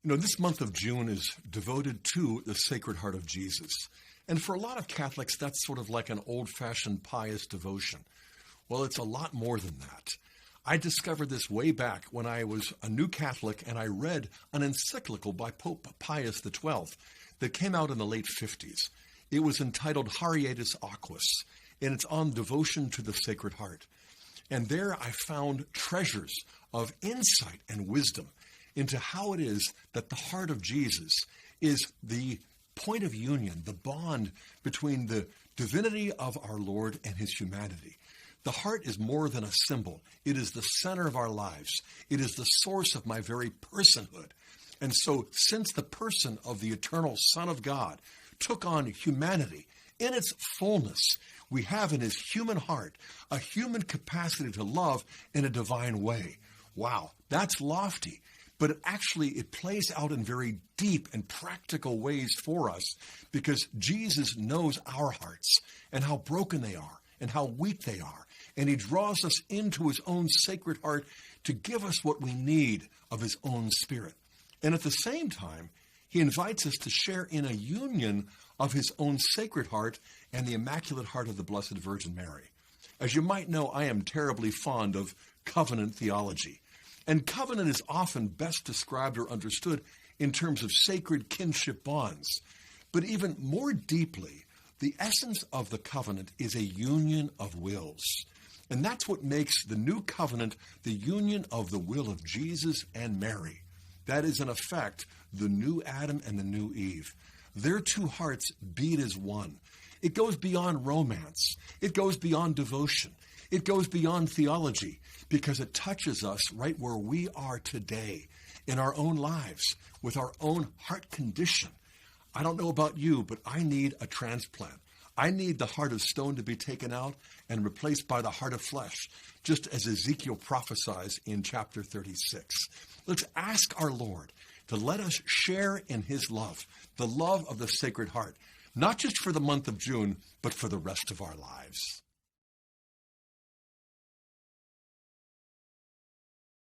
This month of June is devoted to the Sacred Heart of Jesus. And for a lot of Catholics, that's sort of like an old-fashioned pious devotion. Well, it's a lot more than that. I discovered this way back when I was a new Catholic and I read an encyclical by Pope Pius XII that came out in the late 50s. It was entitled Harietis Aquis, and it's on devotion to the Sacred Heart. And there I found treasures of insight and wisdom into how it is that the heart of Jesus is the point of union, the bond between the divinity of our Lord and his humanity. The heart is more than a symbol. It is the center of our lives. It is the source of my very personhood. And so, since the person of the eternal Son of God took on humanity in its fullness, we have in his human heart a human capacity to love in a divine way. Wow, that's lofty. But it plays out in very deep and practical ways for us because Jesus knows our hearts and how broken they are and how weak they are. And he draws us into his own Sacred Heart to give us what we need of his own Spirit. And at the same time, he invites us to share in a union of his own Sacred Heart and the Immaculate Heart of the Blessed Virgin Mary. As you might know, I am terribly fond of covenant theology. And covenant is often best described or understood in terms of sacred kinship bonds. But even more deeply, the essence of the covenant is a union of wills. And that's what makes the new covenant the union of the will of Jesus and Mary. That is, in effect, the new Adam and the new Eve. Their two hearts beat as one. It goes beyond romance. It goes beyond devotion. It goes beyond theology because it touches us right where we are today in our own lives with our own heart condition. I don't know about you, but I need a transplant. I need the heart of stone to be taken out and replaced by the heart of flesh, just as Ezekiel prophesies in chapter 36. Let's ask our Lord to let us share in his love, the love of the Sacred Heart, not just for the month of June, but for the rest of our lives.